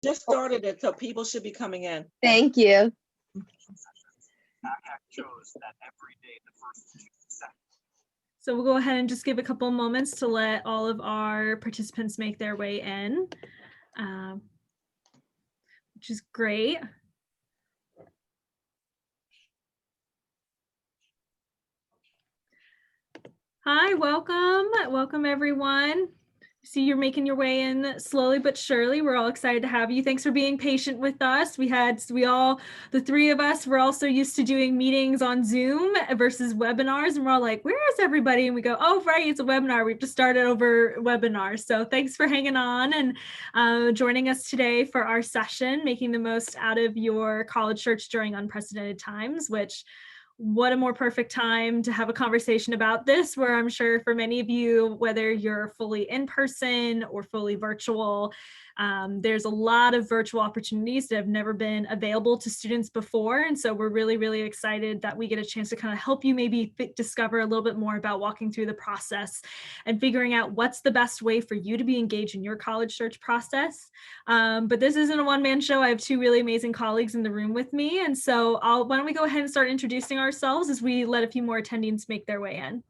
Just started it, so people should be coming in. Thank you. PACAC chose that every day the first two sessions. So we'll go ahead and just give a couple moments to let all of our participants make their way in, which is great. Hi, welcome everyone. See, you're making your way in slowly but surely. We're all excited to have you. Thanks for being patient with us. The three of us were also used to doing meetings on Zoom versus webinars. And we're all like, where is everybody? And we go, oh, right, it's a webinar. We've just started over webinar. So thanks for hanging on and joining us today for our session, making the most out of your college search during unprecedented times, which what a more perfect time to have a conversation about this, where I'm sure for many of you, whether you're fully in person or fully virtual, there's a lot of virtual opportunities that have never been available to students before. And so we're really, really excited that we get a chance to kind of help you maybe discover a little bit more about walking through the process and figuring out what's the best way for you to be engaged in your college search process. But this isn't a one-man show. I have two really amazing colleagues in the room with me. And so why don't we go ahead and start introducing ourselves as we let a few more attendees make their way in.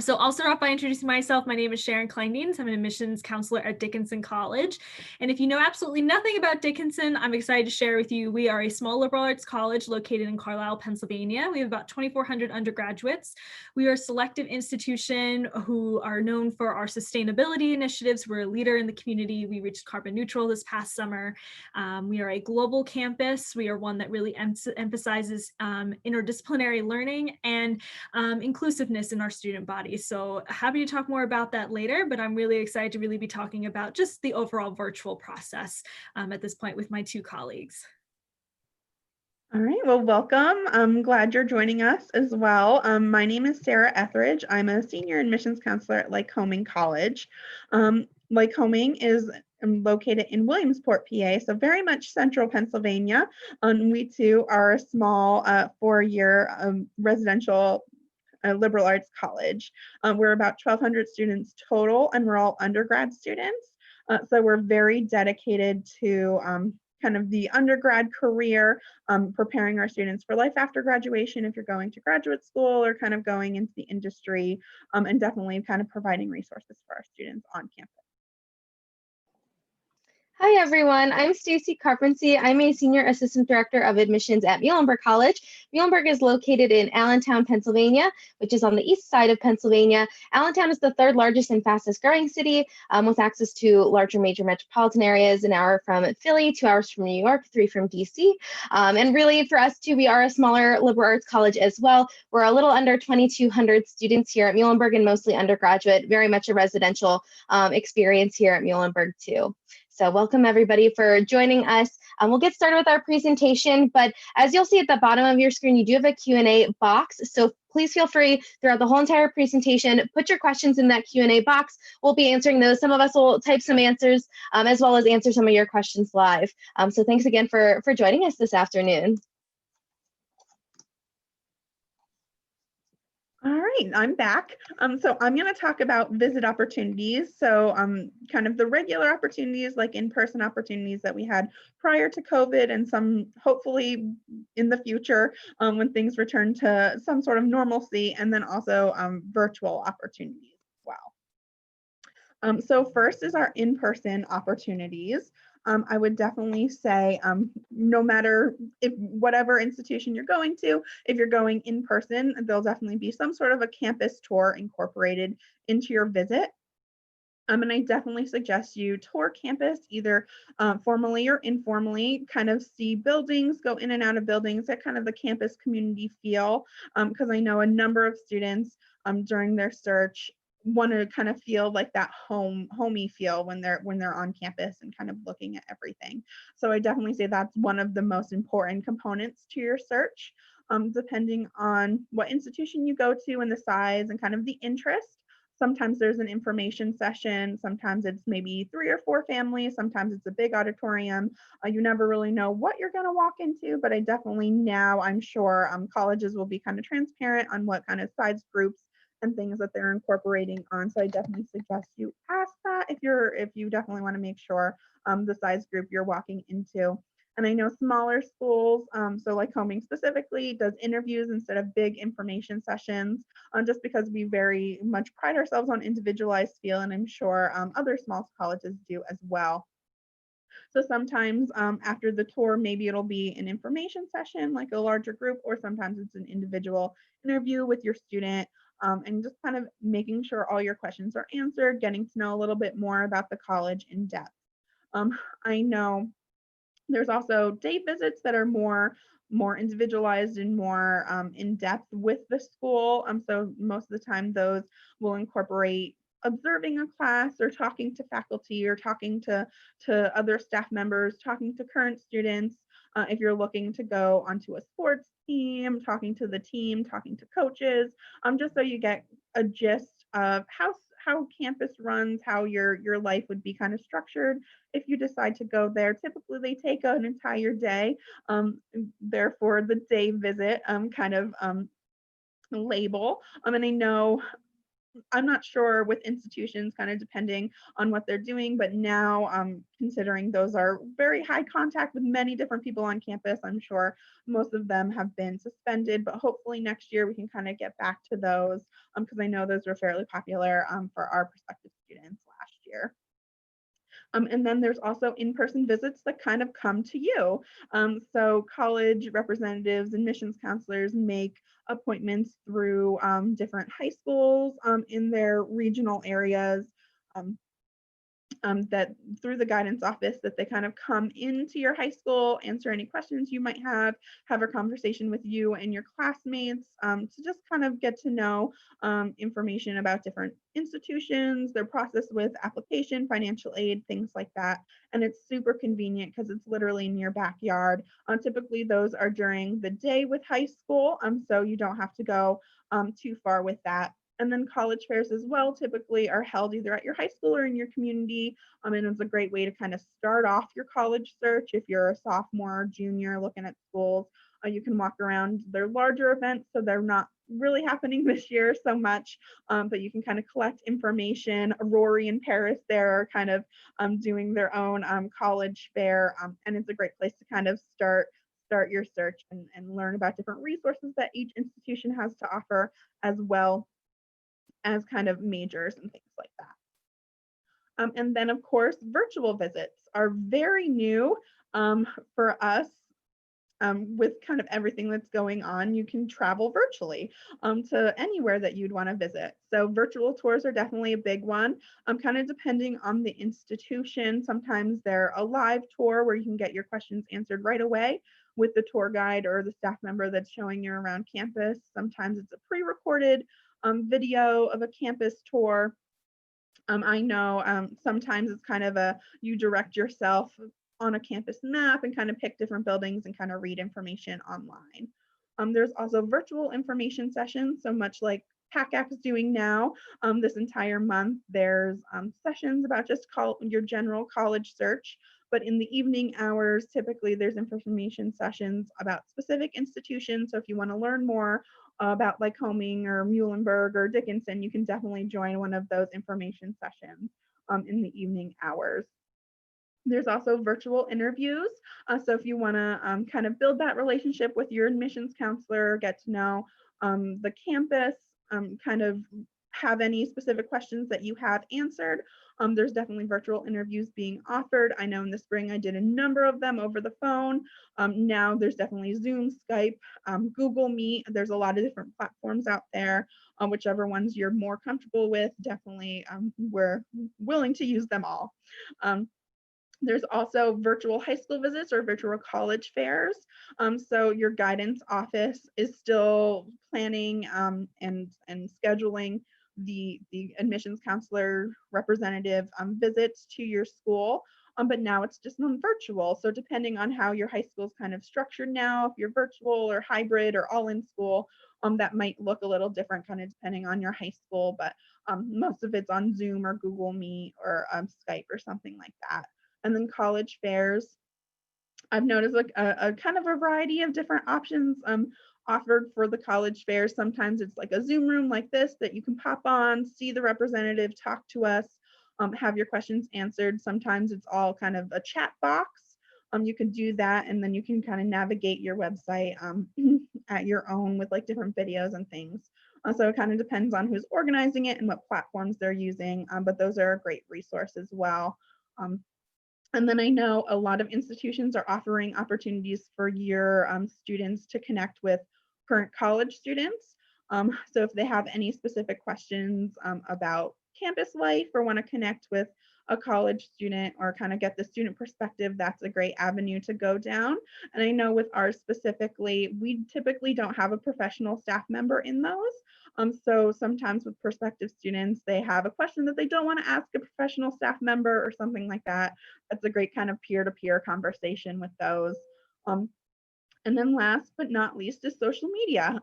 So I'll start off by introducing myself. My name is Sharon Kleindienst. I'm an admissions counselor at Dickinson College. And if you know absolutely nothing about Dickinson, I'm excited to share with you, we are a small liberal arts college located in Carlisle, Pennsylvania. We have about 2,400 undergraduates. We are a selective institution who are known for our sustainability initiatives. We're a leader in the community. We reached carbon neutral this past summer. We are a global campus. We are one that really emphasizes interdisciplinary learning and inclusiveness in our student body. So happy to talk more about that later, but I'm really excited to really be talking about just the overall virtual process at this point with my two colleagues. All right, well, welcome. I'm glad you're joining us as well. My name is Sarah Etheridge. I'm a senior admissions counselor at Lycoming College. Lycoming is located in Williamsport, PA, so very much central Pennsylvania. We too are a small 4-year residential liberal arts college. We're about 1,200 students total, and we're all undergrad students. So we're very dedicated to kind of the undergrad career, preparing our students for life after graduation if you're going to graduate school or kind of going into the industry, and definitely kind of providing resources for our students on campus. Hi, everyone. I'm Stacy Carpensey. I'm a Senior Assistant Director of Admissions at Muhlenberg College. Muhlenberg is located in Allentown, Pennsylvania, which is on the east side of Pennsylvania. Allentown is the third largest and fastest growing city with access to larger major metropolitan areas, an hour from Philly, 2 hours from New York, 3 from DC. And really for us too, we are a smaller liberal arts college as well. We're a little under 2,200 students here at Muhlenberg and mostly undergraduate, very much a residential experience here at Muhlenberg too. So welcome everybody for joining us. We'll get started with our presentation, but as you'll see at the bottom of your screen, you do have a Q&A box. So please feel free throughout the whole entire presentation, put your questions in that Q&A box. We'll be answering those. Some of us will type some answers as well as answer some of your questions live. So thanks again for joining us this afternoon. All right, I'm back. So I'm going to talk about visit opportunities. So kind of the regular opportunities, like in-person opportunities that we had prior to COVID, and some hopefully in the future when things return to some sort of normalcy, and then also virtual opportunities as well. So first is our in-person opportunities. I would definitely say no matter whatever institution you're going to, if you're going in person, there'll definitely be some sort of a campus tour incorporated into your visit. And I definitely suggest you tour campus either formally or informally, kind of see buildings, go in and out of buildings, get kind of the campus community feel, because I know a number of students during their search want to kind of feel like that homey feel when they're on campus and kind of looking at everything. So I definitely say that's one of the most important components to your search, depending on what institution you go to and the size and kind of the interest. Sometimes there's an information session, sometimes it's maybe 3 or 4 families, sometimes it's a big auditorium. You never really know what you're going to walk into, but I definitely now, I'm sure colleges will be kind of transparent on what kind of size groups and things that they're incorporating on. So I definitely suggest you ask that if you definitely want to make sure the size group you're walking into. And I know smaller schools, so like Homing specifically, does interviews instead of big information sessions, just because we very much pride ourselves on individualized feel, and I'm sure other small colleges do as well. So sometimes after the tour, maybe it'll be an information session, like a larger group, or sometimes it's an individual interview with your student, and just kind of making sure all your questions are answered, getting to know a little bit more about the college in depth. I know there's also day visits that are more individualized and more in depth with the school. So most of the time those will incorporate observing a class or talking to faculty or talking to other staff members, talking to current students. If you're looking to go onto a sports team, talking to the team, talking to coaches, just so you get a gist of how campus runs, how your life would be kind of structured if you decide to go there. Typically they take an entire day, therefore the day visit kind of label. And I know, I'm not sure with institutions, kind of depending on what they're doing, but now considering those are very high contact with many different people on campus, I'm sure most of them have been suspended, but hopefully next year we can kind of get back to those, because I know those were fairly popular for our prospective students last year. And then there's also in-person visits that kind of come to you. So college representatives and admissions counselors make appointments through different high schools in their regional areas. That through the guidance office, that they kind of come into your high school, answer any questions you might have a conversation with you and your classmates, to just kind of get to know information about different institutions, their process with application, financial aid, things like that. And it's super convenient because it's literally in your backyard. Typically those are during the day with high school, so you don't have to go too far with that. And then college fairs as well typically are held either at your high school or in your community. And it's a great way to kind of start off your college search. If you're a sophomore or junior looking at schools, you can walk around their larger events. So they're not really happening this year so much, but you can kind of collect information. Rory and Paris there are kind of doing their own college fair. And it's a great place to kind of start your search and learn about different resources that each institution has to offer, as well as kind of majors and things like that. And then of course, virtual visits are very new for us. With kind of everything that's going on, you can travel virtually to anywhere that you'd want to visit. So virtual tours are definitely a big one. Kind of depending on the institution, sometimes they're a live tour where you can get your questions answered right away with the tour guide or the staff member that's showing you around campus. Sometimes it's a pre-recorded video of a campus tour. I know sometimes it's kind of you direct yourself on a campus map and kind of pick different buildings and kind of read information online. There's also virtual information sessions, so much like PACAC is doing now. This entire month, there's sessions about just your general college search, but in the evening hours, typically there's information sessions about specific institutions. So if you want to learn more about like Homing or Muhlenberg or Dickinson, you can definitely join one of those information sessions in the evening hours. There's also virtual interviews. So if you want to kind of build that relationship with your admissions counselor, get to know the campus, kind of have any specific questions that you have answered, there's definitely virtual interviews being offered. I know in the spring I did a number of them over the phone. Now there's definitely Zoom, Skype, Google Meet. There's a lot of different platforms out there. Whichever ones you're more comfortable with, definitely we're willing to use them all. There's also virtual high school visits or virtual college fairs. So your guidance office is still planning and scheduling the admissions counselor representative visits to your school. But now it's just virtual. So depending on how your high school is kind of structured now, if you're virtual or hybrid or all in school, that might look a little different kind of depending on your high school, but most of it's on Zoom or Google Meet or Skype or something like that. And then college fairs, I've noticed like a kind of a variety of different options offered for the college fairs. Sometimes it's like a Zoom room like this that you can pop on, see the representative, talk to us, have your questions answered. Sometimes it's all kind of a chat box. You can do that, and then you can kind of navigate your website at your own with like different videos and things. So it kind of depends on who's organizing it and what platforms they're using, but those are a great resource as well. And then I know a lot of institutions are offering opportunities for your students to connect with current college students. So if they have any specific questions about campus life or want to connect with a college student or kind of get the student perspective, that's a great avenue to go down. And I know with ours specifically, we typically don't have a professional staff member in those. So sometimes with prospective students, they have a question that they don't want to ask a professional staff member or something like that. That's a great kind of peer-to-peer conversation with those. And then last but not least is social media.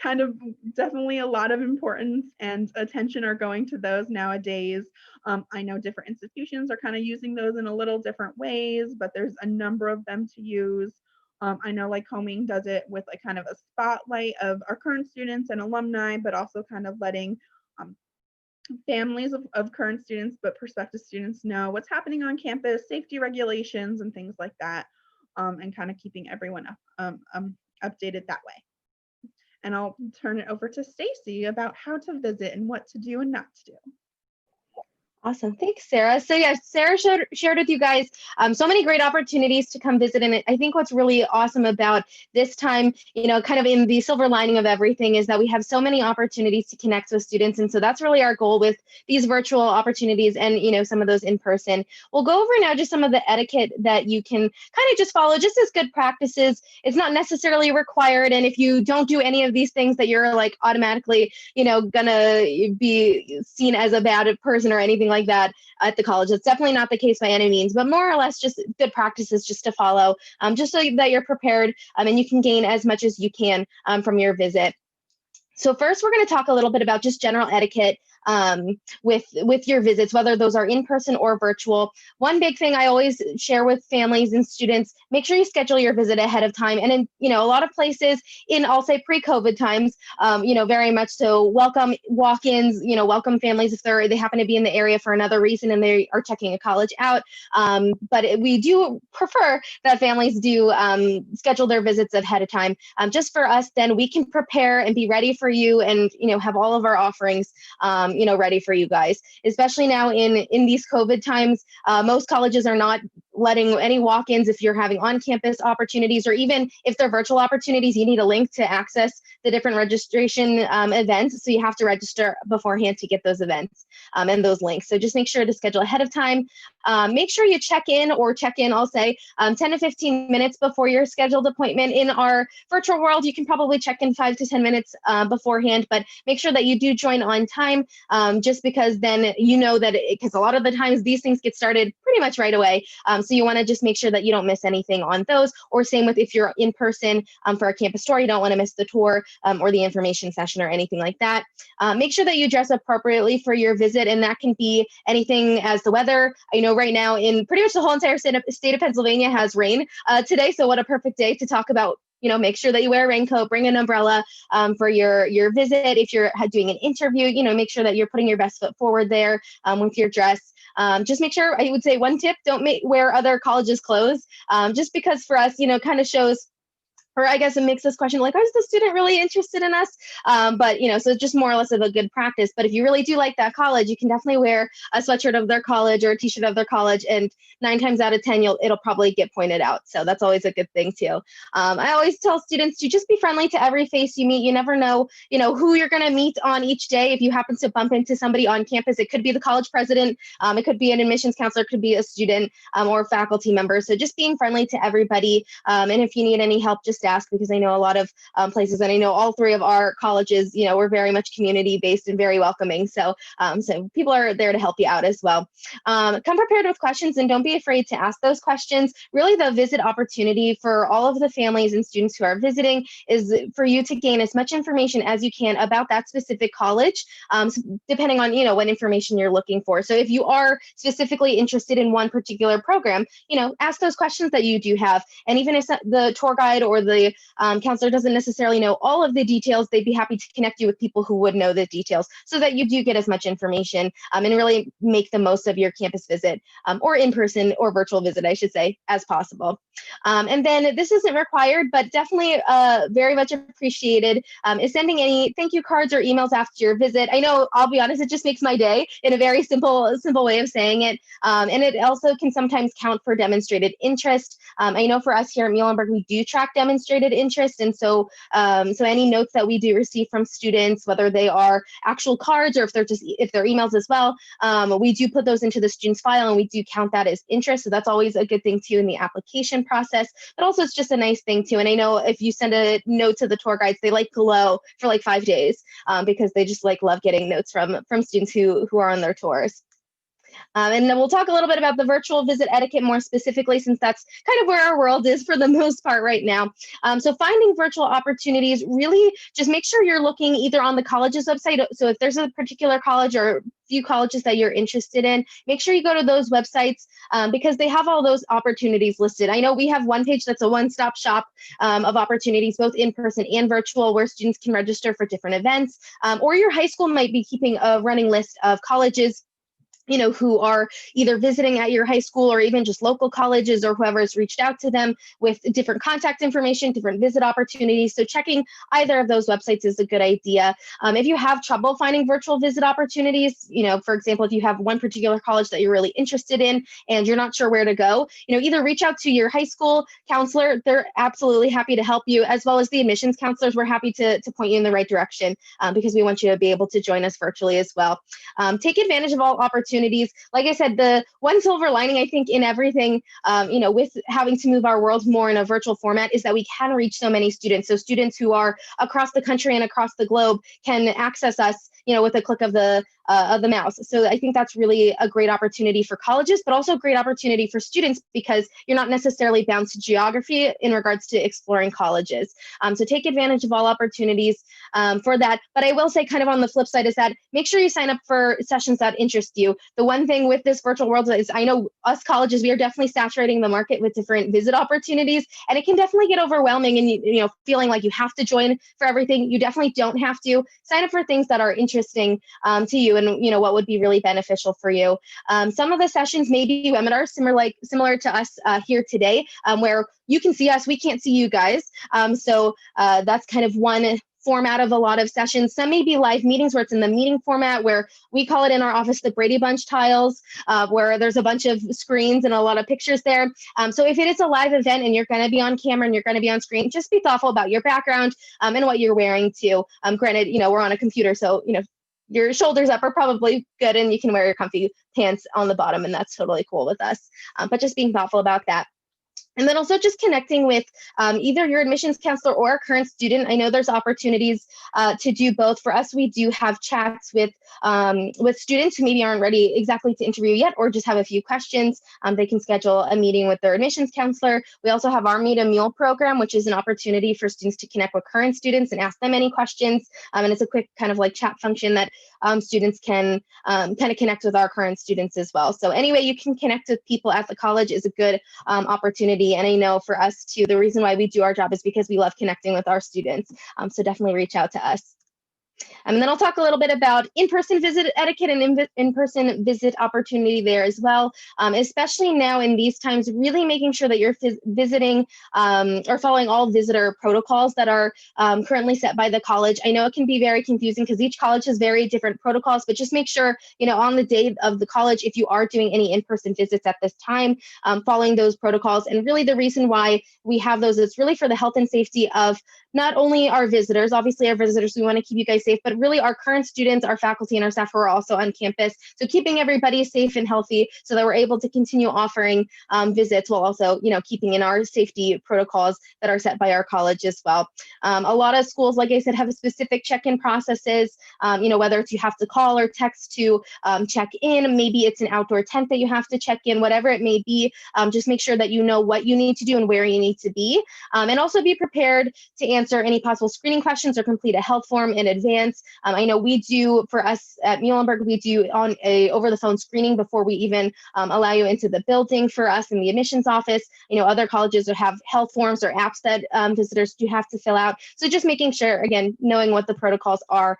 Kind of definitely a lot of importance and attention are going to those nowadays. I know different institutions are kind of using those in a little different ways, but there's a number of them to use. I know like Homing does it with like kind of a spotlight of our current students and alumni, but also kind of letting families of current students, but prospective students know what's happening on campus, safety regulations and things like that, and kind of keeping everyone updated that way. And I'll turn it over to Stacy about how to visit and what to do and not to do. Awesome. Thanks, Sarah. So yeah, Sarah shared with you guys so many great opportunities to come visit. And I think what's really awesome about this time, you know, kind of in the silver lining of everything is that we have so many opportunities to connect with students. And so that's really our goal with these virtual opportunities and, you know, some of those in person. We'll go over now just some of the etiquette that you can kind of just follow just as good practices. It's not necessarily required. And if you don't do any of these things that you're like automatically, you know, gonna be seen as a bad person or anything like that at the college. That's definitely not the case by any means, but more or less just good practices just to follow, just so that you're prepared and you can gain as much as you can from your visit. So first, we're going to talk a little bit about just general etiquette with your visits, whether those are in person or virtual. One big thing I always share with families and students, make sure you schedule your visit ahead of time. And in, you know, a lot of places in, I'll say pre-COVID times, you know, very much so welcome walk-ins, you know, welcome families if they happen to be in the area for another reason and they are checking a college out. But we do prefer that families do schedule their visits ahead of time. Just for us, then we can prepare and be ready for you and, you know, have all of our offerings you know, ready for you guys, especially now in these COVID times. Most colleges are not letting any walk-ins if you're having on-campus opportunities, or even if they're virtual opportunities, you need a link to access the different registration events. So you have to register beforehand to get those events and those links. So just make sure to schedule ahead of time. Make sure you check in, I'll say 10 to 15 minutes before your scheduled appointment. In our virtual world, you can probably check in 5 to 10 minutes beforehand, but make sure that you do join on time, just because then you know that, because a lot of the times these things get started pretty much right away. So you want to just make sure that you don't miss anything on those, or same with if you're in person for a campus tour, you don't want to miss the tour or the information session or anything like that. Make sure that you dress appropriately for your visit, and that can be anything as the weather. I know right now in pretty much the whole entire state of Pennsylvania has rain today, so what a perfect day to talk about, you know, make sure that you wear a raincoat, bring an umbrella for your visit. If you're doing an interview, you know, make sure that you're putting your best foot forward there with your dress. Just make sure, I would say one tip, don't wear other colleges' clothes, just because for us, you know, kind of shows, or I guess it makes us question, like, is the student really interested in us? But, you know, so just more or less of a good practice. But if you really do like that college, you can definitely wear a sweatshirt of their college or a t-shirt of their college, and 9 times out of 10, it'll probably get pointed out. So that's always a good thing too. I always tell students to just be friendly to every face you meet. You never know, you know, who you're going to meet on each day. If you happen to bump into somebody on campus, it could be the college president, it could be an admissions counselor, it could be a student or a faculty member. So just being friendly to everybody. And if you need any help, just ask, because I know a lot of places, and I know all 3 of our colleges, you know, we're very much community based and very welcoming. So so people are there to help you out as well. Come prepared with questions, and don't be afraid to ask those questions. Really, the visit opportunity for all of the families and students who are visiting is for you to gain as much information as you can about that specific college, depending on, you know, what information you're looking for. So if you are specifically interested in one particular program, you know, ask those questions that you do have. And even if the tour guide or the counselor doesn't necessarily know all of the details, they'd be happy to connect you with people who would know the details so that you do get as much information and really make the most of your campus visit or in-person or virtual visit, I should say, as possible. And then this isn't required, but definitely very much appreciated is sending any thank you cards or emails after your visit. I know, I'll be honest, it just makes my day in a very simple way of saying it. And it also can sometimes count for demonstrated interest. I know for us here at Muhlenberg, we do track demonstrated interest. And so any notes that we do receive from students, whether they are actual cards or if they're emails as well, we do put those into the student's file and we do count that as interest. So that's always a good thing too in the application process, but also it's just a nice thing too. And I know if you send a note to the tour guides, they like glow for like 5 days because they just like love getting notes from students who are on their tours. And then we'll talk a little bit about the virtual visit etiquette more specifically, since that's kind of where our world is for the most part right now. So finding virtual opportunities, really just make sure you're looking either on the college's website. So if there's a particular college or few colleges that you're interested in, make sure you go to those websites because they have all those opportunities listed. I know we have one page that's a one-stop shop of opportunities, both in person and virtual, where students can register for different events, or your high school might be keeping a running list of colleges who are either visiting at your high school or even just local colleges or whoever has reached out to them with different contact information, different visit opportunities. So checking either of those websites is a good idea. If you have trouble finding virtual visit opportunities, for example, if you have one particular college that you're really interested in and you're not sure where to go, either reach out to your high school counselor. They're absolutely happy to help you, as well as the admissions counselors. We're happy to point you in the right direction because we want you to be able to join us virtually as well. Take advantage of all opportunities. Like I said, the one silver lining, I think, in everything, with having to move our world more in a virtual format is that we can reach so many students. So students who are across the country and across the globe can access us, with a click of the mouse. So I think that's really a great opportunity for colleges, but also a great opportunity for students because you're not necessarily bound to geography in regards to exploring colleges. So take advantage of all opportunities for that. But I will say, kind of on the flip side, is that make sure you sign up for sessions that interest you. The one thing with this virtual world is I know us colleges, we are definitely saturating the market with different visit opportunities, and it can definitely get overwhelming and feeling like you have to join for everything. You definitely don't have to. Sign up for things that are interesting to you and what would be really beneficial for you. Some of the sessions may be webinars similar to us here today, where you can see us, we can't see you guys. So that's kind of one format of a lot of sessions. Some may be live meetings where it's in the meeting format, where we call it in our office the Brady Bunch tiles, where there's a bunch of screens and a lot of pictures there. So if it is a live event and you're going to be on camera and you're going to be on screen, just be thoughtful about your background and what you're wearing too. Granted, we're on a computer, so your shoulders up are probably good and you can wear your comfy pants on the bottom, and that's totally cool with us. But just being thoughtful about that. And then also just connecting with either your admissions counselor or a current student. I know there's opportunities to do both. For us, we do have chats with students who maybe aren't ready exactly to interview yet, or just have a few questions. They can schedule a meeting with their admissions counselor. We also have our Meet a Mule program, which is an opportunity for students to connect with current students and ask them any questions. And it's a quick kind of like chat function that students can kind of connect with our current students as well. So anyway, you can connect with people at the college is a good opportunity. And I know for us too, the reason why we do our job is because we love connecting with our students. So definitely reach out to us. And then I'll talk a little bit about in-person visit etiquette and in-person visit opportunity there as well, especially now in these times, really making sure that you're visiting or following all visitor protocols that are currently set by the college. I know it can be very confusing because each college has very different protocols, but just make sure, on the day of the college, if you are doing any in-person visits at this time, following those protocols. And really the reason why we have those is really for the health and safety of not only our visitors, obviously our visitors, we want to keep you guys safe, but really our current students, our faculty, and our staff who are also on campus. So keeping everybody safe and healthy so that we're able to continue offering visits while also, keeping in our safety protocols that are set by our college as well. A lot of schools, like I said, have specific check-in processes, whether it's you have to call or text to check in, maybe it's an outdoor tent that you have to check in, whatever it may be, just make sure that you know what you need to do and where you need to be. And also be prepared to answer any possible screening questions or complete a health form in advance. advance. I know we do, for us at Muhlenberg, we do on a over the phone screening before we even allow you into the building for us in the admissions office. Other colleges have health forms or apps that visitors do have to fill out. So just making sure, again, knowing what the protocols are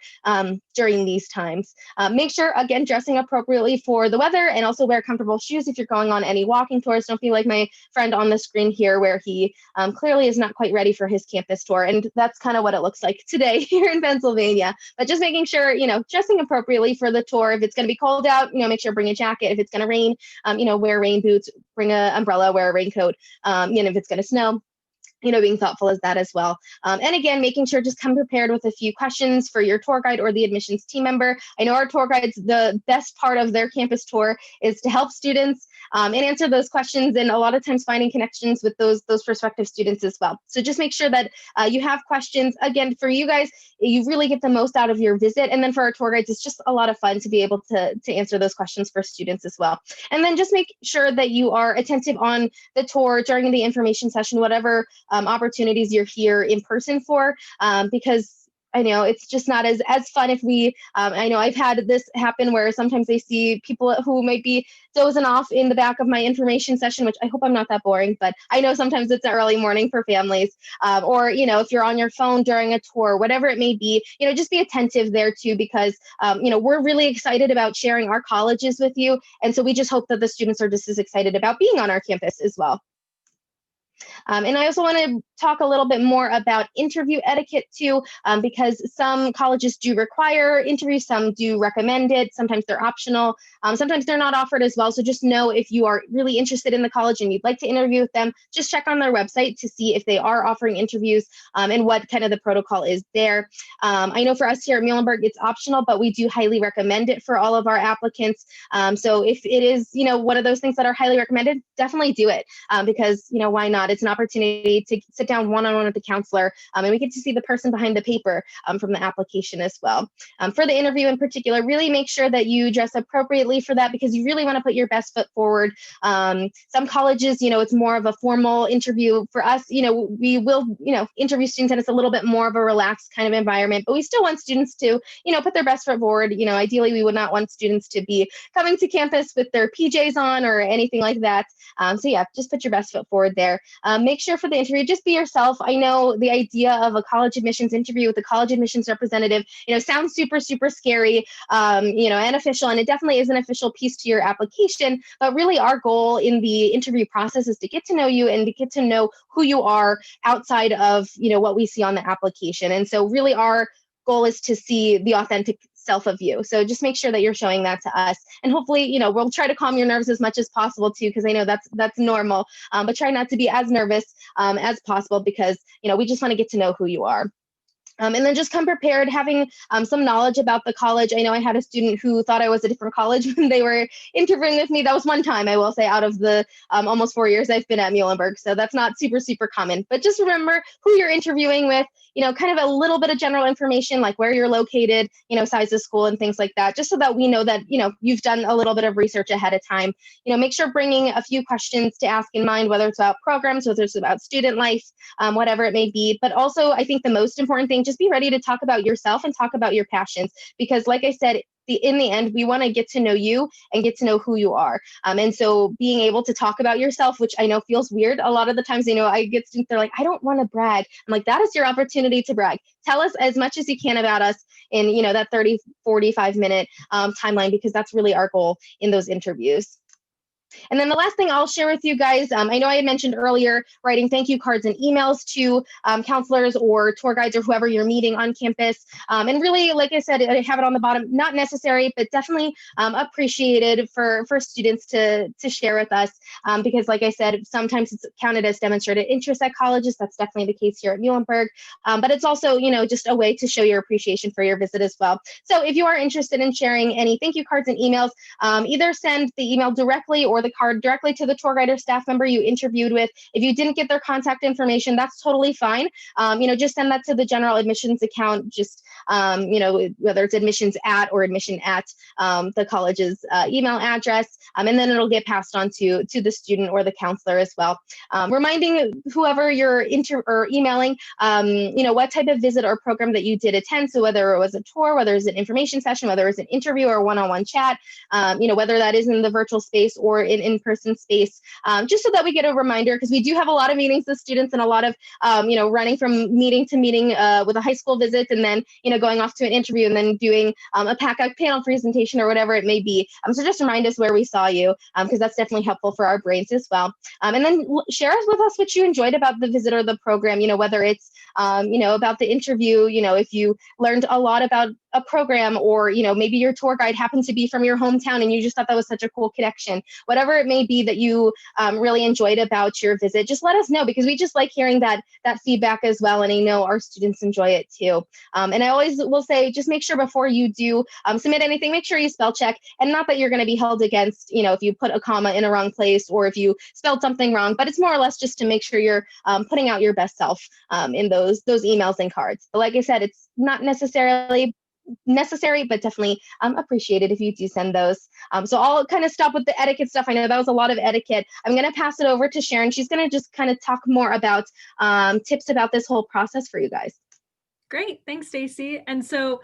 during these times. Make sure, again, dressing appropriately for the weather, and also wear comfortable shoes if you're going on any walking tours. Don't be like my friend on the screen here, where he clearly is not quite ready for his campus tour. And that's kind of what it looks like today here in Pennsylvania. But just making sure, dressing appropriately for the tour. If it's going to be cold out, make sure to bring a jacket. If it's going to rain, wear rain boots, bring an umbrella, wear a raincoat. If it's going to snow, being thoughtful as that as well. And again, making sure just come prepared with a few questions for your tour guide or the admissions team member. I know our tour guides, the best part of their campus tour is to help students and answer those questions, and a lot of times finding connections with those prospective students as well. So just make sure that you have questions. Again, for you guys, you really get the most out of your visit. And then for our tour guides, it's just a lot of fun to be able to answer those questions for students as well. And then just make sure that you are attentive on the tour during the information session, whatever opportunities you're here in person for, because I know it's just not as fun if we, I know I've had this happen where sometimes I see people who might be dozing off in the back of my information session, which I hope I'm not that boring, but I know sometimes it's an early morning for families, or, if you're on your phone during a tour, whatever it may be, just be attentive there too, because, we're really excited about sharing our colleges with you. And so we just hope that the students are just as excited about being on our campus as well. And I also want to talk a little bit more about interview etiquette too, because some colleges do require interviews, some do recommend it, sometimes they're optional, sometimes they're not offered as well. So just know if you are really interested in the college and you'd like to interview with them, just check on their website to see if they are offering interviews and what kind of the protocol is there. I know for us here at Muhlenberg, it's optional, but we do highly recommend it for all of our applicants. So if it is, one of those things that are highly recommended, definitely do it because, why not? It's an opportunity to sit down one-on-one with the counselor, and we get to see the person behind the paper from the application as well. For the interview in particular, really make sure that you dress appropriately for that, because you really want to put your best foot forward. Some colleges, it's more of a formal interview. For us, we will, interview students, and it's a little bit more of a relaxed kind of environment, but we still want students to, put their best foot forward. Ideally, we would not want students to be coming to campus with their PJs on or anything like that. So yeah, just put your best foot forward there. Make sure for the interview, just be yourself. I know the idea of a college admissions interview with a college admissions representative, sounds super, super scary, and official, and it definitely is an official piece to your application. But really our goal in the interview process is to get to know you and to get to know who you are outside of, what we see on the application. And so really our goal is to see the authentic self of you. So just make sure that you're showing that to us, and hopefully, we'll try to calm your nerves as much as possible too, because I know that's normal, but try not to be as nervous as possible, because, we just want to get to know who you are. And then just come prepared, having some knowledge about the college. I know I had a student who thought I was a different college when they were interviewing with me. That was one time, I will say, out of the almost 4 years I've been at Muhlenberg. So that's not super, super common. But just remember who you're interviewing with, kind of a little bit of general information, like where you're located, size of school and things like that, just so that we know that, you've done a little bit of research ahead of time. Make sure bringing a few questions to ask in mind, whether it's about programs, whether it's about student life, whatever it may be. But also, I think the most important thing, just be ready to talk about yourself and talk about your passions, because like I said, in the end, we want to get to know you and get to know who you are. And so being able to talk about yourself, which I know feels weird a lot of the times, I get students, they're like, I don't want to brag. I'm like, that is your opportunity to brag. Tell us as much as you can about us in, that 30, 45 minute timeline, because that's really our goal in those interviews. And then the last thing I'll share with you guys, I know I had mentioned earlier, writing thank you cards and emails to counselors or tour guides or whoever you're meeting on campus. And really, like I said, I have it on the bottom, not necessary, but definitely appreciated for students to share with us. Because like I said, sometimes it's counted as demonstrated interest at colleges. That's definitely the case here at Muhlenberg. But it's also, just a way to show your appreciation for your visit as well. So if you are interested in sharing any thank you cards and emails, either send the email directly or the card directly to the tour guide or staff member you interviewed with. If you didn't get their contact information, that's totally fine. Just send that to the general admissions account. Just whether it's admissions at or admission at the college's email address, and then it'll get passed on to the student or the counselor as well. Reminding whoever you're emailing, what type of visit or program that you did attend. So whether it was a tour, whether it was an information session, whether it was an interview or one-on-one chat, whether that is in the virtual space or in-person space, just so that we get a reminder, because we do have a lot of meetings with students and a lot of, running from meeting to meeting with a high school visit, and then, going off to an interview and then doing a PACAC panel presentation or whatever it may be. So just remind us where we saw you, because that's definitely helpful for our brains as well. And then share with us what you enjoyed about the visit or the program, whether it's, about the interview, if you learned a lot about a program, or, maybe your tour guide happened to be from your hometown and you just thought that was such a cool connection. Whatever it may be that you really enjoyed about your visit, just let us know, because we just like hearing that feedback as well. And I know our students enjoy it too. And I always will say, just make sure before you do submit anything, make sure you spell check, and not that you're going to be held against, if you put a comma in a wrong place or if you spelled something wrong, but it's more or less just to make sure you're putting out your best self in those emails and cards. But like I said, it's not necessarily necessary, but definitely appreciated if you do send those. So I'll kind of stop with the etiquette stuff. I know that was a lot of etiquette. I'm going to pass it over to Sharon. She's going to just kind of talk more about tips about this whole process for you guys. Great. Thanks, Stacy. And so,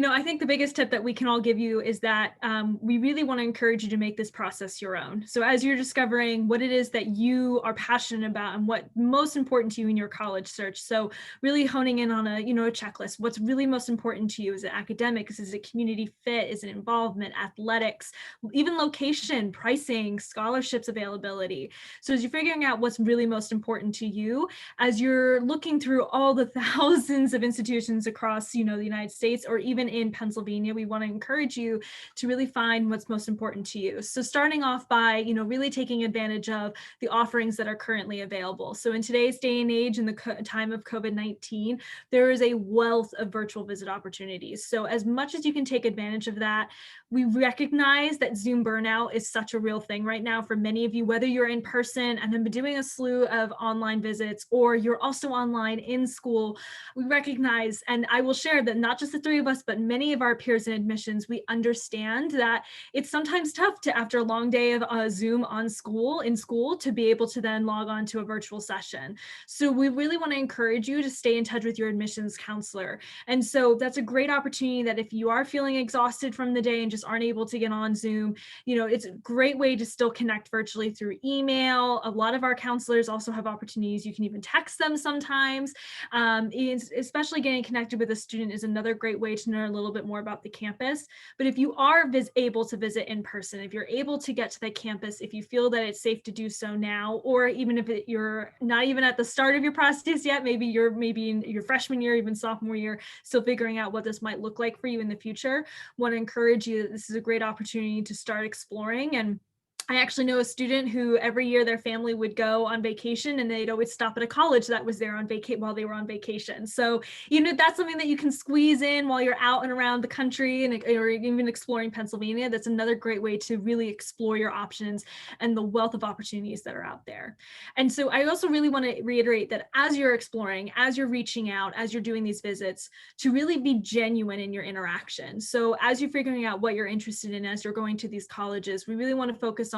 I think the biggest tip that we can all give you is that we really want to encourage you to make this process your own. So as you're discovering what it is that you are passionate about and what most important to you in your college search. So really honing in on a checklist. What's really most important to you? Is it academics? Is it community fit? Is it involvement, athletics, even location, pricing, scholarships availability? So as you're figuring out what's really most important to you, as you're looking through all the thousands of institutions across, the United States, or even in Pennsylvania, we want to encourage you to really find what's most important to you. So starting off by, really taking advantage of the offerings that are currently available. So in today's day and age, in the time of COVID-19, there is a wealth of virtual visit opportunities. So as much as you can take advantage of that, we recognize that Zoom burnout is such a real thing right now for many of you, whether you're in person and have been doing a slew of online visits, or you're also online in school. We recognize, and I will share that not just the three of us, but many of our peers in admissions, we understand that it's sometimes tough to, after a long day of Zoom in school, to be able to then log on to a virtual session. So we really want to encourage you to stay in touch with your admissions counselor. And so that's a great opportunity that if you are feeling exhausted from the day and just aren't able to get on Zoom, it's a great way to still connect virtually through email. A lot of our counselors also have opportunities. You can even text them sometimes, especially getting connected with a student is another great way to learn a little bit more about the campus. But if you are able to visit in person, if you're able to get to the campus, if you feel that it's safe to do so now, or even if you're not even at the start of your process yet, maybe in your freshman year, even sophomore year, still figuring out what this might look like for you in the future, want to encourage you that this is a great opportunity to start exploring. And I actually know a student who every year their family would go on vacation and they'd always stop at a college that was there on while they were on vacation. So, that's something that you can squeeze in while you're out and around the country or even exploring Pennsylvania. That's another great way to really explore your options and the wealth of opportunities that are out there. And so I also really want to reiterate that as you're exploring, as you're reaching out, as you're doing these visits, to really be genuine in your interaction. So as you're figuring out what you're interested in as you're going to these colleges, we really want to focus on,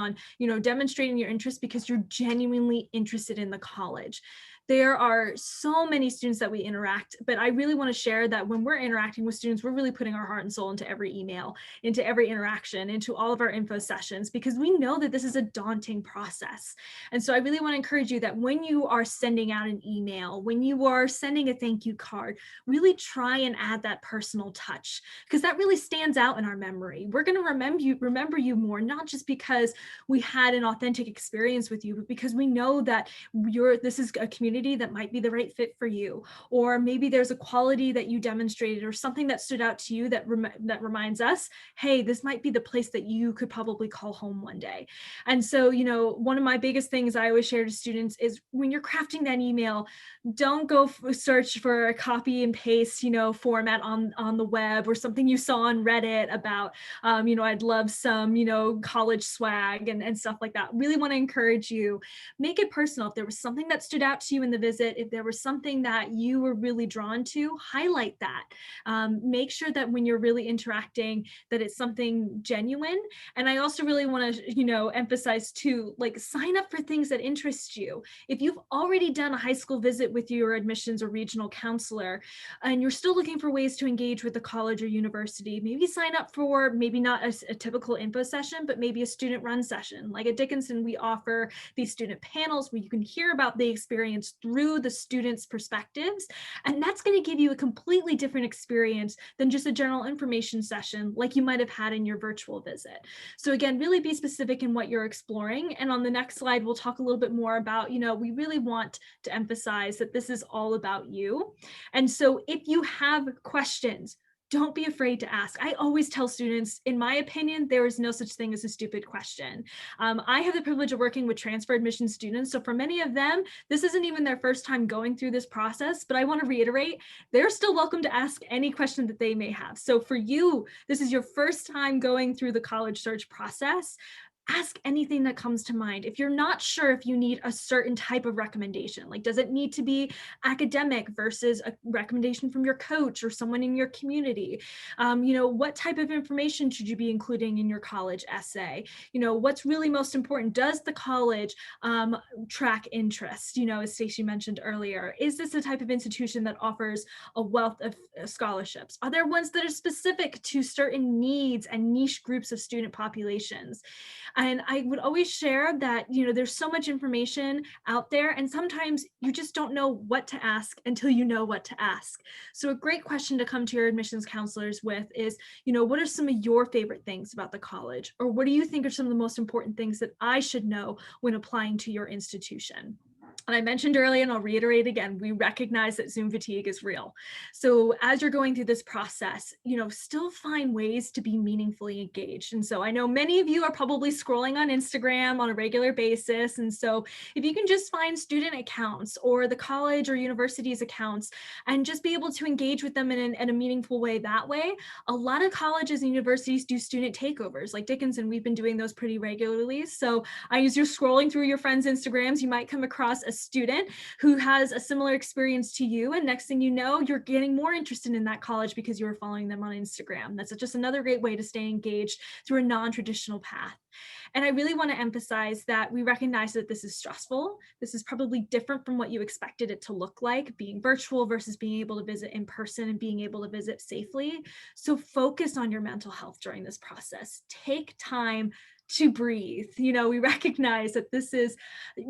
demonstrating your interest because you're genuinely interested in the college. There are so many students that we interact, but I really want to share that when we're interacting with students, we're really putting our heart and soul into every email, into every interaction, into all of our info sessions, because we know that this is a daunting process. And so I really want to encourage you that when you are sending out an email, when you are sending a thank you card, really try and add that personal touch, because that really stands out in our memory. We're going to remember you more, not just because we had an authentic experience with you, but because we know that this is a community that might be the right fit for you, or maybe there's a quality that you demonstrated or something that stood out to you that reminds us, hey, this might be the place that you could probably call home one day. And so, one of my biggest things I always share to students is when you're crafting that email, don't go search for a copy and paste, format on the web or something you saw on Reddit about, I'd love some, college swag and stuff like that. Really want to encourage you, make it personal. If there was something that stood out to you in in the visit, if there was something that you were really drawn to, highlight that. Make sure that when you're really interacting, that it's something genuine. And I also really want to, emphasize too, like sign up for things that interest you. If you've already done a high school visit with your admissions or regional counselor, and you're still looking for ways to engage with the college or university, maybe sign up for maybe not a typical info session, but maybe a student run session. Like at Dickinson, we offer these student panels where you can hear about the experience through the students' perspectives. And that's going to give you a completely different experience than just a general information session like you might have had in your virtual visit. So again, really be specific in what you're exploring. And on the next slide, we'll talk a little bit more about, we really want to emphasize that this is all about you. And so if you have questions, don't be afraid to ask. I always tell students, in my opinion, there is no such thing as a stupid question. I have the privilege of working with transfer admission students. So for many of them, this isn't even their first time going through this process, but I want to reiterate, they're still welcome to ask any question that they may have. So for you, this is your first time going through the college search process. Ask anything that comes to mind. If you're not sure if you need a certain type of recommendation, like does it need to be academic versus a recommendation from your coach or someone in your community? What type of information should you be including in your college essay? What's really most important? Does the college track interest? As Stacey mentioned earlier, is this a type of institution that offers a wealth of scholarships? Are there ones that are specific to certain needs and niche groups of student populations? And I would always share that, there's so much information out there, and sometimes you just don't know what to ask until you know what to ask. So a great question to come to your admissions counselors with is, what are some of your favorite things about the college? Or what do you think are some of the most important things that I should know when applying to your institution? And I mentioned earlier, and I'll reiterate again, we recognize that Zoom fatigue is real. So as you're going through this process, still find ways to be meaningfully engaged. And so I know many of you are probably scrolling on Instagram on a regular basis. And so if you can just find student accounts or the college or university's accounts and just be able to engage with them in a meaningful way that way, a lot of colleges and universities do student takeovers. Like Dickinson, we've been doing those pretty regularly. So as you're scrolling through your friends' Instagrams, you might come across a student who has a similar experience to you, and next thing you know, you're getting more interested in that college because you were following them on Instagram. That's just another great way to stay engaged through a non-traditional path. And I really want to emphasize that we recognize that this is stressful. This is probably different from what you expected it to look like, being virtual versus being able to visit in person and being able to visit safely. So focus on your mental health during this process. Take time to breathe. We recognize that this is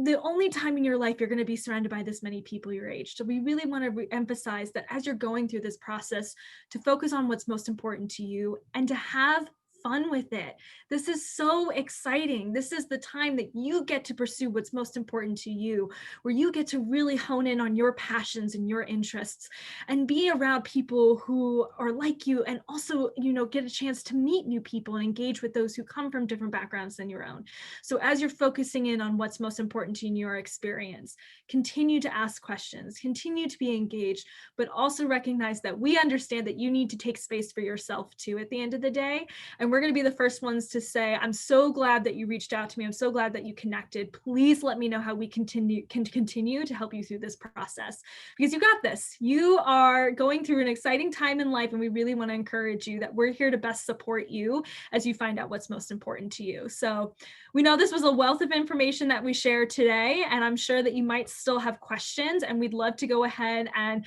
the only time in your life you're going to be surrounded by this many people your age. So we really want to emphasize that as you're going through this process, to focus on what's most important to you and to have fun with it. This is so exciting. This is the time that you get to pursue what's most important to you, where you get to really hone in on your passions and your interests and be around people who are like you, and also, get a chance to meet new people and engage with those who come from different backgrounds than your own. So as you're focusing in on what's most important to you in your experience, continue to ask questions, continue to be engaged, but also recognize that we understand that you need to take space for yourself too at the end of the day. And we're going to be the first ones to say, I'm so glad that you reached out to me. I'm so glad that you connected. Please let me know how we can continue to help you through this process, because you got this. You are going through an exciting time in life, and we really want to encourage you that we're here to best support you as you find out what's most important to you. So we know this was a wealth of information that we shared today, and I'm sure that you might still have questions, and we'd love to go ahead and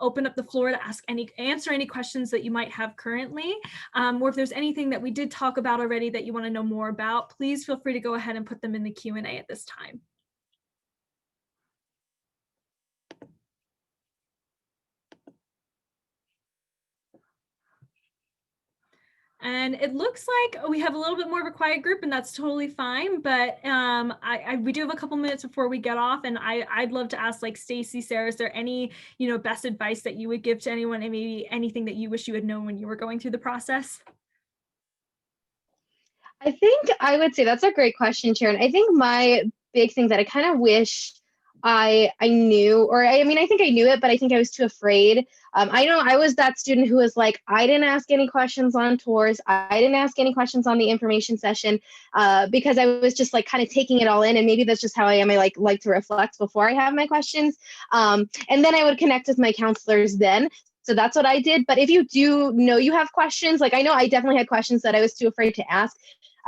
open up the floor to answer any questions that you might have currently, or if there's anything that we did talk about already that you want to know more about, please feel free to go ahead and put them in the Q&A at this time. And it looks like we have a little bit more of a quiet group, and that's totally fine. But we do have a couple minutes before we get off, and I'd love to ask, like Stacey, Sarah, is there any best advice that you would give to anyone, and maybe anything that you wish you had known when you were going through the process? I think I would say that's a great question, Sharon. I think my big thing that I kind of wish I knew, or I mean, I think I knew it, but I think I was too afraid. I know I was that student who was like, I didn't ask any questions on tours. I didn't ask any questions on the information session because I was just like kind of taking it all in. And maybe that's just how I am. I like to reflect before I have my questions. And then I would connect with my counselors then. So that's what I did. But if you do know you have questions, like I know I definitely had questions that I was too afraid to ask.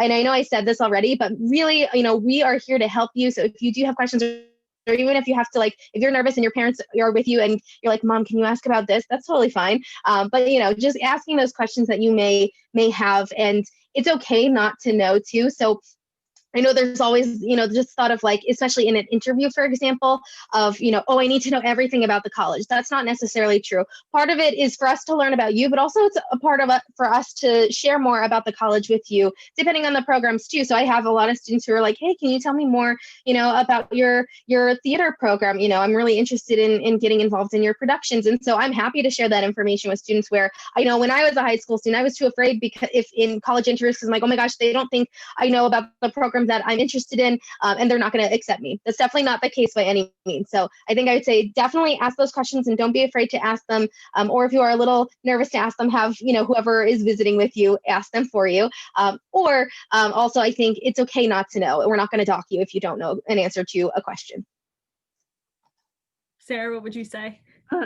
And I know I said this already, but really, we are here to help you. So if you do have questions, or even if you have to, like, if you're nervous and your parents are with you and you're like, Mom, can you ask about this? That's totally fine. But just asking those questions that you may have, and it's okay not to know too. So I know there's always, just thought of like, especially in an interview, for example, of, oh, I need to know everything about the college. That's not necessarily true. Part of it is for us to learn about you, but also it's a part of it for us to share more about the college with you, depending on the programs too. So I have a lot of students who are like, hey, can you tell me more, about your theater program? I'm really interested in getting involved in your productions. And so I'm happy to share that information with students where I know when I was a high school student, I was too afraid because if in college interviews, because I'm like, oh my gosh, they don't think I know about the program that I'm interested in, and they're not going to accept me. That's definitely not the case by any means. So I think I would say definitely ask those questions and don't be afraid to ask them. Or if you are a little nervous to ask them, have whoever is visiting with you ask them for you. Or also, I think it's okay not to know. We're not going to dock you if you don't know an answer to a question. Sarah, what would you say?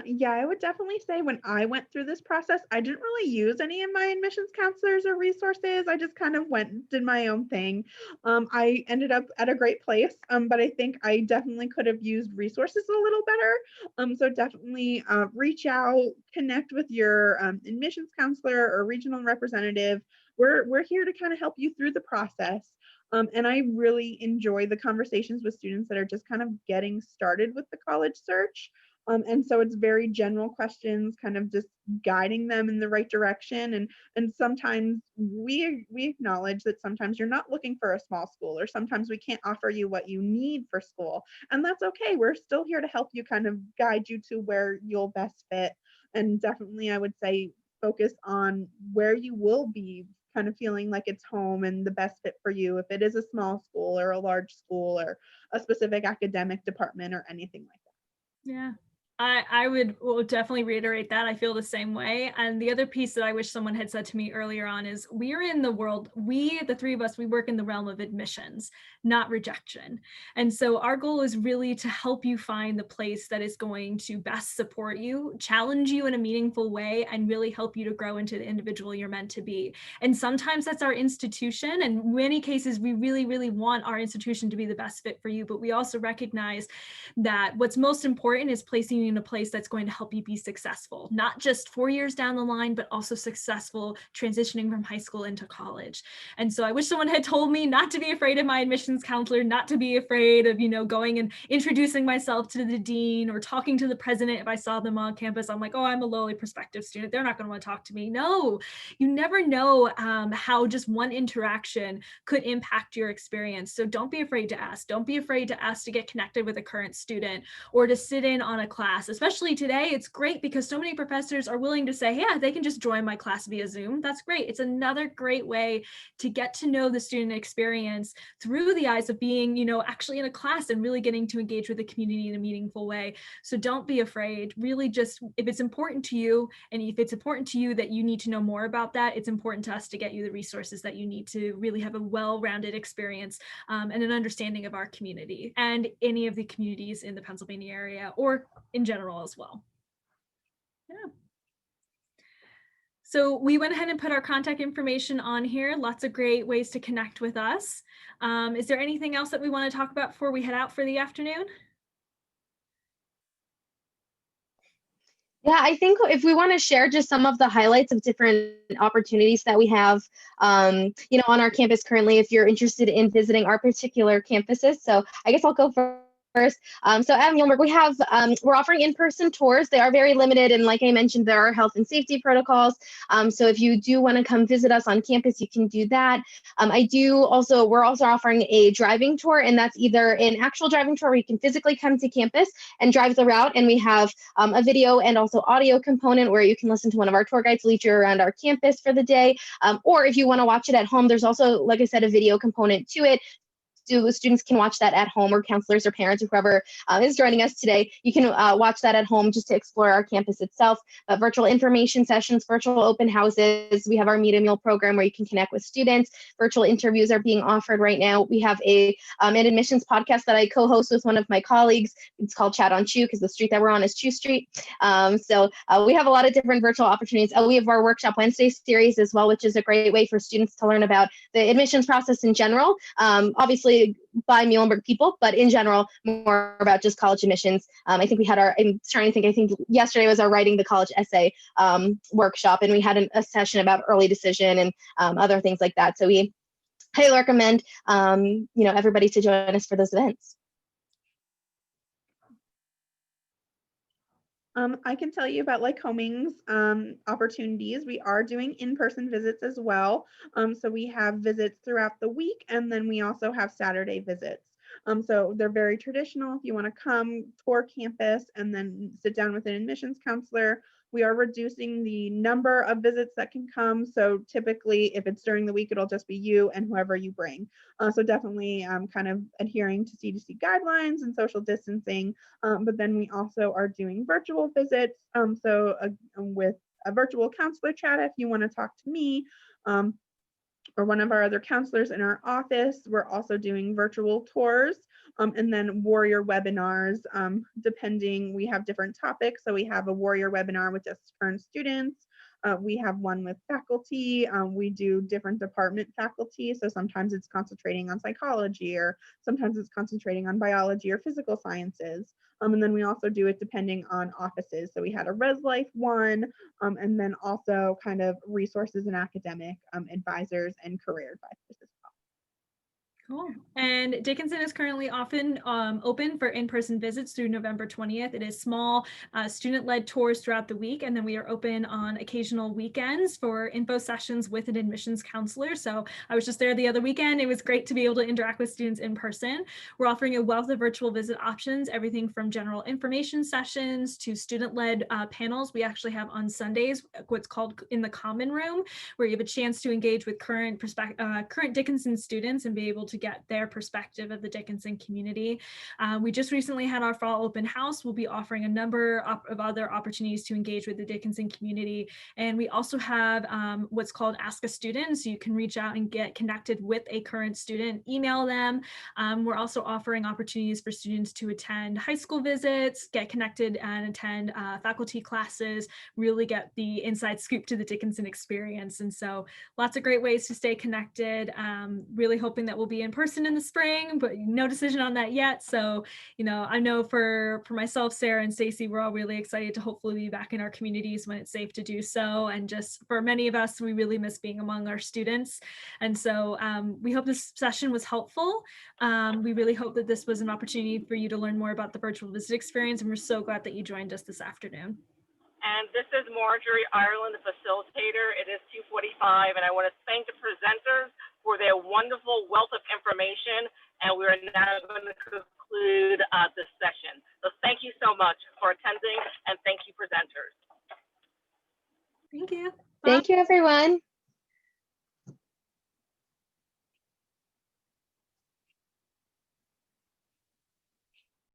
Yeah, I would definitely say when I went through this process, I didn't really use any of my admissions counselors or resources. I just kind of did my own thing. I ended up at a great place, but I think I definitely could have used resources a little better. So definitely reach out, connect with your admissions counselor or regional representative. We're here to kind of help you through the process. And I really enjoy the conversations with students that are just kind of getting started with the college search. And so it's very general questions, kind of just guiding them in the right direction. And sometimes we acknowledge that sometimes you're not looking for a small school, or sometimes we can't offer you what you need for school. And that's okay. We're still here to help you, kind of guide you to where you'll best fit. And definitely, I would say, focus on where you will be kind of feeling like it's home and the best fit for you, if it is a small school or a large school or a specific academic department or anything like that. Yeah. I will definitely reiterate that. I feel the same way. And the other piece that I wish someone had said to me earlier on is we're in the world, the three of us, we work in the realm of admissions, not rejection. And so our goal is really to help you find the place that is going to best support you, challenge you in a meaningful way, and really help you to grow into the individual you're meant to be. And sometimes that's our institution. And in many cases, we really, really want our institution to be the best fit for you. But we also recognize that what's most important is placing you in a place that's going to help you be successful, not just 4 years down the line, but also successful transitioning from high school into college. And so I wish someone had told me not to be afraid of my admissions counselor, not to be afraid of, going and introducing myself to the dean or talking to the president if I saw them on campus. I'm like, oh, I'm a lowly prospective student. They're not going to want to talk to me. No, you never know how just one interaction could impact your experience. So don't be afraid to ask. Don't be afraid to ask to get connected with a current student or to sit in on a class. Especially today, it's great because so many professors are willing to say, yeah, they can just join my class via Zoom. That's great. It's another great way to get to know the student experience through the eyes of being, actually in a class and really getting to engage with the community in a meaningful way. So don't be afraid. Really just, if it's important to you, and if it's important to you that you need to know more about that, it's important to us to get you the resources that you need to really have a well-rounded experience and an understanding of our community and any of the communities in the Pennsylvania area or in general as well. Yeah. So we went ahead and put our contact information on here. Lots of great ways to connect with us. Is there anything else that we want to talk about before we head out for the afternoon? Yeah, I think if we want to share just some of the highlights of different opportunities that we have, on our campus currently, if you're interested in visiting our particular campuses. So I guess I'll go first. So at Muhlenberg, we're offering in-person tours. They are very limited, and like I mentioned, there are health and safety protocols. So if you do want to come visit us on campus, you can do that. We're also offering a driving tour, and that's either an actual driving tour where you can physically come to campus and drive the route, and we have a video and also audio component where you can listen to one of our tour guides lead you around our campus for the day. Or if you want to watch it at home, there's also, like I said, a video component to it. students can watch that at home, or counselors or parents or whoever is joining us today. You can watch that at home just to explore our campus itself. Virtual information sessions, virtual open houses. We have our Meet a Meal program where you can connect with students. Virtual interviews are being offered right now. We have an admissions podcast that I co-host with one of my colleagues. It's called Chat on Chew, because the street that we're on is Chew Street. So we have a lot of different virtual opportunities. We have our Workshop Wednesday series as well, which is a great way for students to learn about the admissions process in general. Obviously by Muhlenberg people, but in general, more about just college admissions. I think we had I'm trying to think, I think yesterday was our Writing the College Essay workshop, and we had a session about early decision and other things like that. So we highly recommend everybody to join us for those events. I can tell you about Lycoming's opportunities. We are doing in-person visits as well. So we have visits throughout the week, and then we also have Saturday visits. So they're very traditional. If you want to come tour campus and then sit down with an admissions counselor, we are reducing the number of visits that can come. So typically, if it's during the week, it'll just be you and whoever you bring. So definitely kind of adhering to CDC guidelines and social distancing. But then we also are doing virtual visits. With a virtual counselor chat, if you want to talk to me, or one of our other counselors in our office. We're also doing virtual tours and then warrior webinars, depending, we have different topics. So we have a warrior webinar with just current students. We have one with faculty. We do different department faculty. So sometimes it's concentrating on psychology, or sometimes it's concentrating on biology or physical sciences. And then we also do it depending on offices. So we had a Res Life one, and then also kind of resources and academic advisors and career advisors as well. Cool. And Dickinson is currently often open for in-person visits through November 20th. It is small student-led tours throughout the week, and then we are open on occasional weekends for info sessions with an admissions counselor. So I was just there the other weekend. It was great to be able to interact with students in person. We're offering a wealth of virtual visit options, everything from general information sessions to student-led panels. We actually have on Sundays what's called In the Common Room, where you have a chance to engage with current Dickinson students and be able to get their perspective of the Dickinson community. We just recently had our fall open house. We'll be offering a number of other opportunities to engage with the Dickinson community. And we also have what's called Ask a Student. So you can reach out and get connected with a current student, email them. We're also offering opportunities for students to attend high school visits, get connected and attend faculty classes, really get the inside scoop to the Dickinson experience. And so lots of great ways to stay connected. Really hoping that we'll be in person in the spring, but no decision on that yet. So, I know for myself, Sarah and Stacy, we're all really excited to hopefully be back in our communities when it's safe to do so. And just for many of us, we really miss being among our students. And so we hope this session was helpful. We really hope that this was an opportunity for you to learn more about the virtual visit experience. And we're so glad that you joined us this afternoon. And this is Marjorie Ireland, the facilitator. It is 2:45, and I want to thank the presenters for their wonderful wealth of information. And we are now going to conclude this session. So thank you so much for attending, and thank you, presenters. Thank you. Thank you, everyone.